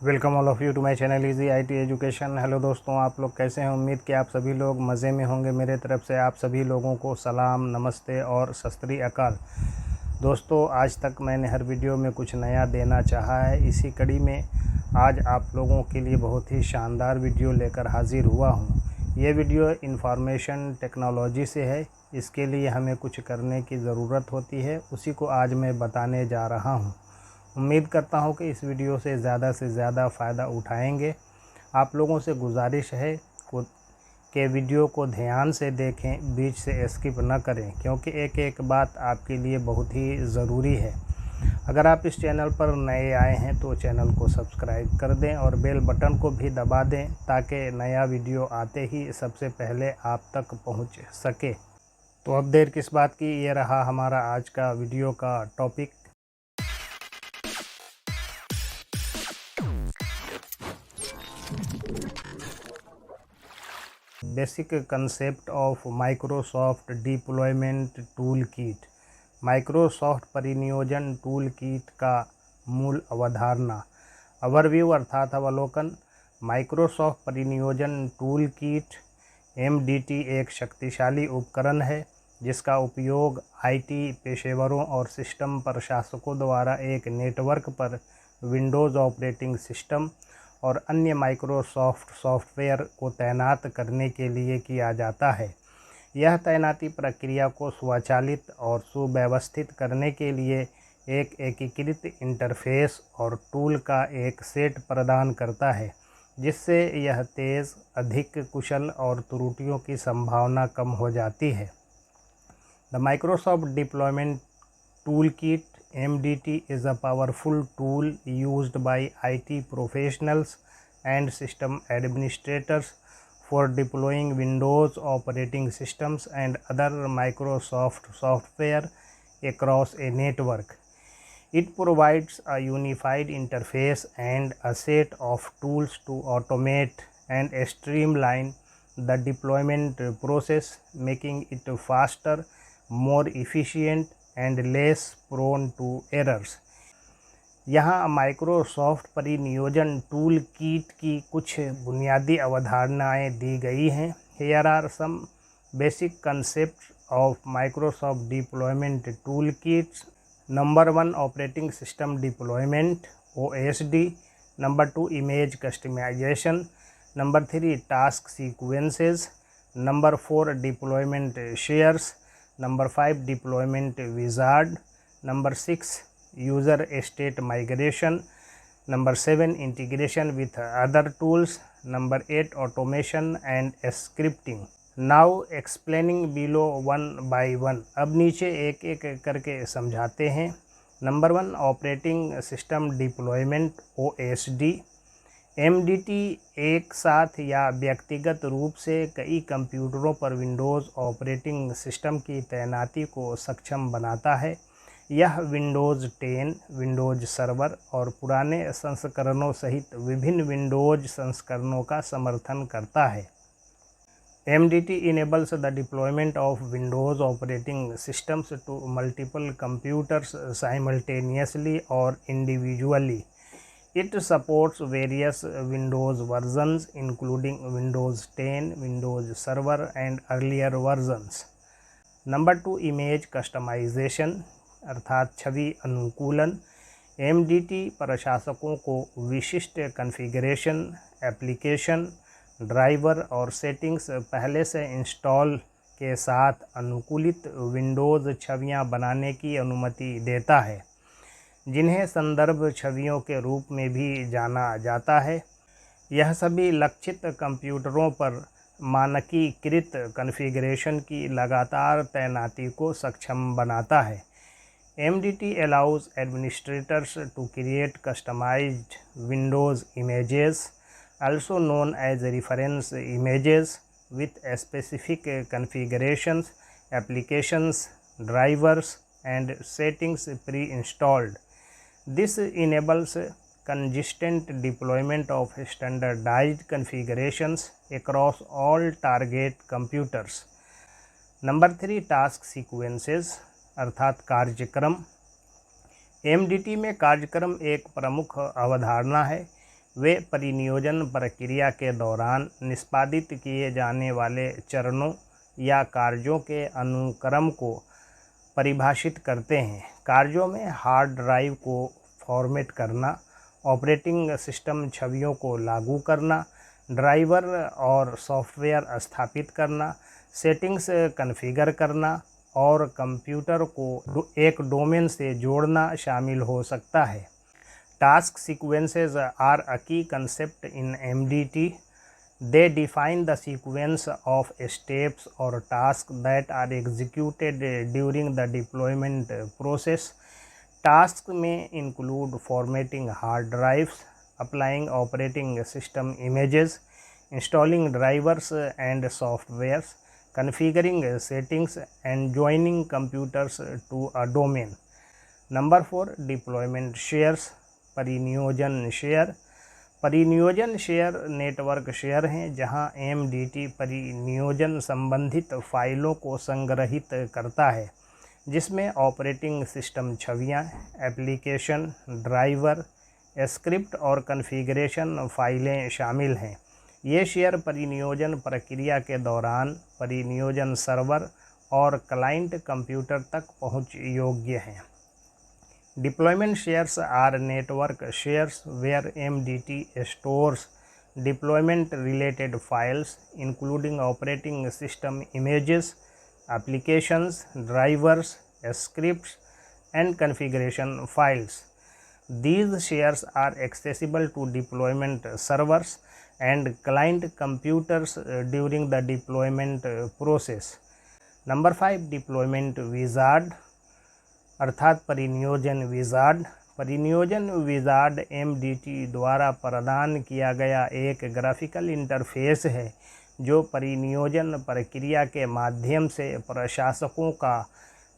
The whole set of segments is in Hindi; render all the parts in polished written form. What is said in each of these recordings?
Welcome all of you to my channel easy IT education. Hello दोस्तों, आप लोग कैसे हैं? उम्मीद कि आप सभी लोग मज़े में होंगे। मेरे तरफ से आप सभी लोगों को सलाम, नमस्ते और सत श्री अकाल। दोस्तों, आज तक मैंने हर वीडियो में कुछ नया देना चाहा है। इसी कड़ी में आज आप लोगों के लिए बहुत ही शानदार वीडियो लेकर हाज़िर हुआ हूँ। ये वीडियो इंफॉर्मेशन टेक्नोलॉजी से है। इसके लिए हमें कुछ करने की ज़रूरत होती है, उसी को आज मैं बताने जा रहा हूँ। उम्मीद करता हूँ कि इस वीडियो से ज़्यादा फ़ायदा उठाएंगे। आप लोगों से गुजारिश है कि वीडियो को ध्यान से देखें, बीच से स्किप न करें, क्योंकि एक एक बात आपके लिए बहुत ही ज़रूरी है। अगर आप इस चैनल पर नए आए हैं तो चैनल को सब्सक्राइब कर दें और बेल बटन को भी दबा दें, ताकि नया वीडियो आते ही सबसे पहले आप तक पहुंच सके। तो अब देर किस बात की, ये रहा हमारा आज का वीडियो का topic. Basic concept of Microsoft deployment tool kit. Microsoft परिनियोजन टूल किट का मूल अवधारणा। ओवरव्यू अर्थात अवलोकन। माइक्रोसॉफ्ट परिनियोजन टूल किट MDT एक शक्तिशाली उपकरण है जिसका उपयोग IT पेशेवरों और सिस्टम प्रशासकों द्वारा एक नेटवर्क पर विंडोज़ ऑपरेटिंग सिस्टम और अन्य माइक्रोसॉफ्ट सॉफ्टवेयर को तैनात करने के लिए किया जाता है। यह तैनाती प्रक्रिया को स्वचालित और सुव्यवस्थित करने के लिए एक एकीकृत इंटरफ़ेस और टूल का एक सेट प्रदान करता है, जिससे यह तेज़, अधिक कुशल और त्रुटियों की संभावना कम हो जाती है। The Microsoft deployment toolkit MDT is a powerful tool used by IT professionals and system administrators for deploying Windows operating systems and other Microsoft software across a network. It provides a unified interface and a set of tools to automate and streamline the deployment process, making it faster, more efficient and less prone to errors. यहाँ माइक्रोसॉफ्ट परिनियोजन टूल किट की कुछ बुनियादी अवधारणाएं दी गई हैं। Here are some basic concepts of Microsoft Deployment Toolkits. Number 1, Operating System Deployment OSD. Number 2, Image Customization. Number 3, Task Sequences. Number 4, Deployment Shares. Number 5, Deployment Wizard. Number 6, User State Migration. Number 7, Integration with other tools. Number 8, Automation and Scripting. Now explaining below one by one. अब नीचे एक एक करके समझाते हैं। Number 1, operating system deployment OSD। MDT एक साथ या व्यक्तिगत रूप से कई कंप्यूटरों पर विंडोज़ ऑपरेटिंग सिस्टम की तैनाती को सक्षम बनाता है। यह विंडोज़ 10, विंडोज़ सर्वर और पुराने संस्करणों सहित विभिन्न विंडोज़ संस्करणों का समर्थन करता है। MDT enables the deployment of Windows operating systems to multiple computers simultaneously or individually. It supports various Windows versions including Windows 10, Windows Server and earlier versions. Number 2, Image Customization अर्थात छवि अनुकूलन। MDT प्रशासकों को विशिष्ट कॉन्फ़िगरेशन, एप्लीकेशन, ड्राइवर और सेटिंग्स पहले से इंस्टॉल के साथ अनुकूलित विंडोज़ छवियां बनाने की अनुमति देता है, जिन्हें संदर्भ छवियों के रूप में भी जाना जाता है। यह सभी लक्षित कंप्यूटरों पर मानकीकृत कॉन्फ़िगरेशन की लगातार तैनाती को सक्षम बनाता है। MDT allows administrators to create customized Windows images, also known as reference images, with specific configurations, applications, drivers, and settings pre-installed. This enables consistent deployment of standardized configurations across all target computers. Number 3, task sequences अर्थात कार्यक्रम। MDT में कार्यक्रम एक प्रमुख अवधारणा है। वे परिनियोजन प्रक्रिया के दौरान निष्पादित किए जाने वाले चरणों या कार्यों के अनुक्रम को परिभाषित करते हैं। कार्यों में हार्ड ड्राइव को फॉर्मेट करना, ऑपरेटिंग सिस्टम छवियों को लागू करना, ड्राइवर और सॉफ्टवेयर स्थापित करना, सेटिंग्स कॉन्फ़िगर करना और कंप्यूटर को एक डोमेन से जोड़ना शामिल हो सकता है। टास्क सीक्वेंसेस आर अ की concept in MDT. They define the sequence of steps or tasks that are executed during the deployment process. Tasks may include formatting hard drives, applying operating system images, installing drivers and softwares, configuring settings, and joining computers to a domain. Number 4, deployment shares. परिनियोजन शेयर नेटवर्क शेयर हैं जहां MDT परिनियोजन संबंधित फाइलों को संग्रहित करता है, जिसमें ऑपरेटिंग सिस्टम छवियां, एप्लीकेशन, ड्राइवर, स्क्रिप्ट और कॉन्फ़िगरेशन फाइलें शामिल हैं। ये शेयर परिनियोजन प्रक्रिया के दौरान परिनियोजन सर्वर और क्लाइंट कंप्यूटर तक पहुंच योग्य हैं। Deployment shares are network shares where MDT stores deployment related files including operating system images, applications, drivers, scripts, and configuration files. These shares are accessible to deployment servers and client computers during the deployment process. Number 5, deployment wizard अर्थात परिनियोजन विज़ार्ड। परिनियोजन विज़ार्ड MDT द्वारा प्रदान किया गया एक ग्राफिकल इंटरफेस है जो परिनियोजन प्रक्रिया के माध्यम से प्रशासकों का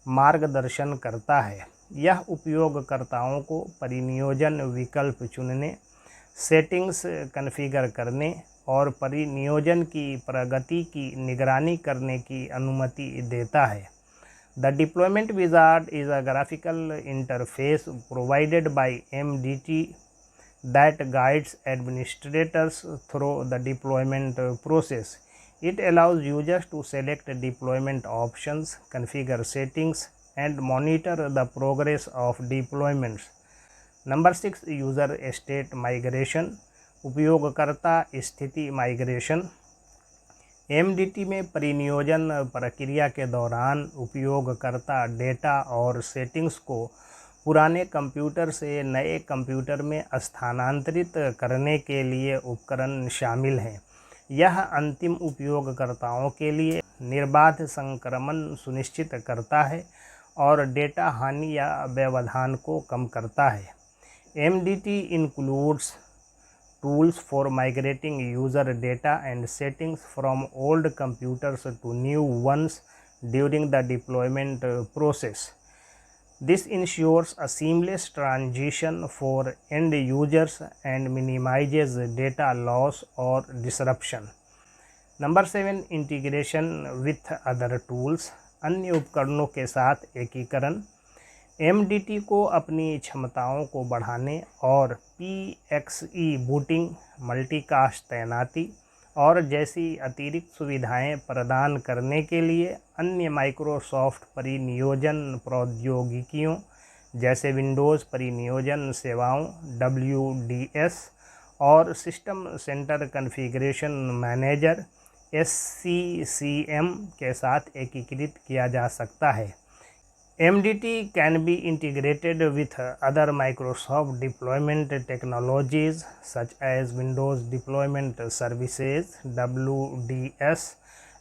मार्गदर्शन करता है। यह उपयोगकर्ताओं को परिनियोजन विकल्प चुनने, सेटिंग्स कॉन्फ़िगर करने और परिनियोजन की प्रगति की निगरानी करने की अनुमति देता है। The deployment wizard is a graphical interface provided by MDT that guides administrators through the deployment process. It allows users to select deployment options, configure settings, and monitor the progress of deployments. Number 6, user state migration. उपयोगकर्ता स्थिति माइग्रेशन। MDT में परिनियोजन प्रक्रिया के दौरान उपयोगकर्ता डेटा और सेटिंग्स को पुराने कंप्यूटर से नए कंप्यूटर में स्थानांतरित करने के लिए उपकरण शामिल हैं। यह अंतिम उपयोगकर्ताओं के लिए निर्बाध संक्रमण सुनिश्चित करता है और डेटा हानि या व्यवधान को कम करता है। MDT includes tools for migrating user data and settings from old computers to new ones during the deployment process. This ensures a seamless transition for end users and minimizes data loss or disruption. Number 7, integration with other tools. अन्य उपकरणों के साथ एकीकरण। MDT को अपनी क्षमताओं को बढ़ाने और PXE बूटिंग, मल्टीकास्ट तैनाती और जैसी अतिरिक्त सुविधाएं प्रदान करने के लिए अन्य माइक्रोसॉफ्ट परिनियोजन प्रौद्योगिकियों जैसे विंडोज़ परिनियोजन सेवाओं WDS और system centre configuration manager SCCM के साथ एकीकृत किया जा सकता है। MDT can be integrated with other Microsoft deployment technologies such as Windows Deployment Services WDS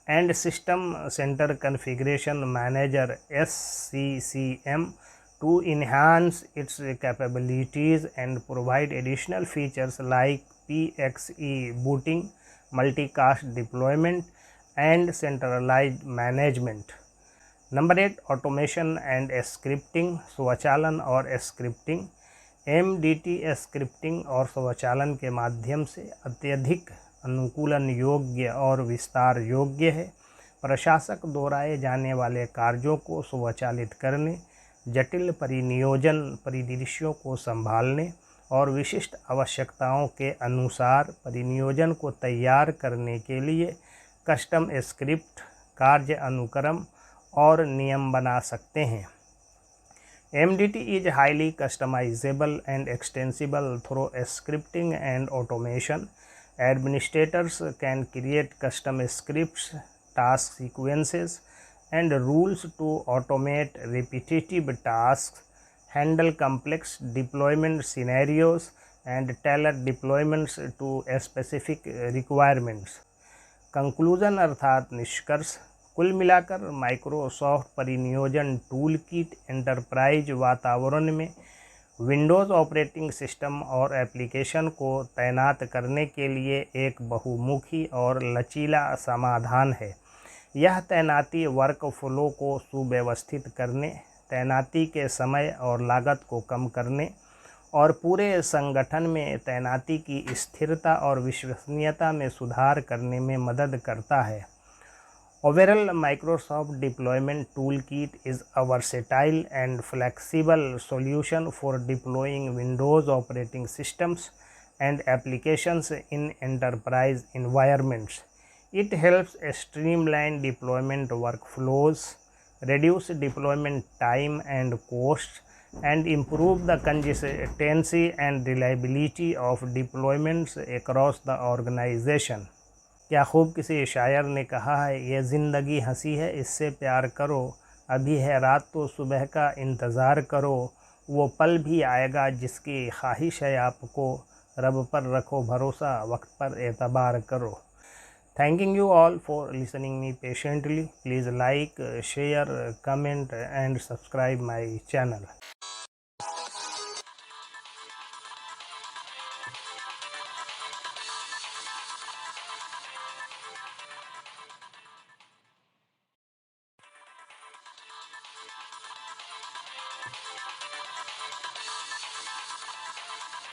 and System Center Configuration Manager SCCM to enhance its capabilities and provide additional features like PXE booting, multicast deployment, and centralized management. Number 8, automation and scripting. स्वचालन और स्क्रिप्टिंग। MDT स्क्रिप्टिंग और स्वचालन के माध्यम से अत्यधिक अनुकूलन योग्य और विस्तार योग्य है। प्रशासक दोहराए जाने वाले कार्यों को स्वचालित करने, जटिल परिनियोजन परिदृश्यों को संभालने और विशिष्ट आवश्यकताओं के अनुसार परिनियोजन को तैयार करने के लिए कस्टम स्क्रिप्ट, कार्य अनुक्रम और नियम बना सकते हैं। MDT is highly customizable and extensible through scripting and automation. Administrators can create custom scripts, task sequences, and rules to automate repetitive tasks, handle complex deployment scenarios, and tailor deployments to specific requirements. Conclusion अर्थात निष्कर्ष, कुल मिलाकर माइक्रोसॉफ्ट परिनियोजन टूल किट एंटरप्राइज वातावरण में विंडोज़ ऑपरेटिंग सिस्टम और एप्लीकेशन को तैनात करने के लिए एक बहुमुखी और लचीला समाधान है। यह तैनाती वर्कफ्लो को सुव्यवस्थित करने, तैनाती के समय और लागत को कम करने और पूरे संगठन में तैनाती की स्थिरता और विश्वसनीयता में सुधार करने में मदद करता है। Overall, Microsoft Deployment Toolkit is a versatile and flexible solution for deploying Windows operating systems and applications in enterprise environments. It helps streamline deployment workflows, reduce deployment time and costs, and improve the consistency and reliability of deployments across the organization. क्या खूब किसी शायर ने कहा है, ये ज़िंदगी हंसी है इससे प्यार करो, अभी है रात तो सुबह का इंतज़ार करो, वो पल भी आएगा जिसकी ख्वाहिश है आपको, रब पर रखो भरोसा, वक्त पर एतबार करो। Thanking you all for listening me patiently. Please like, share, comment and subscribe my channel.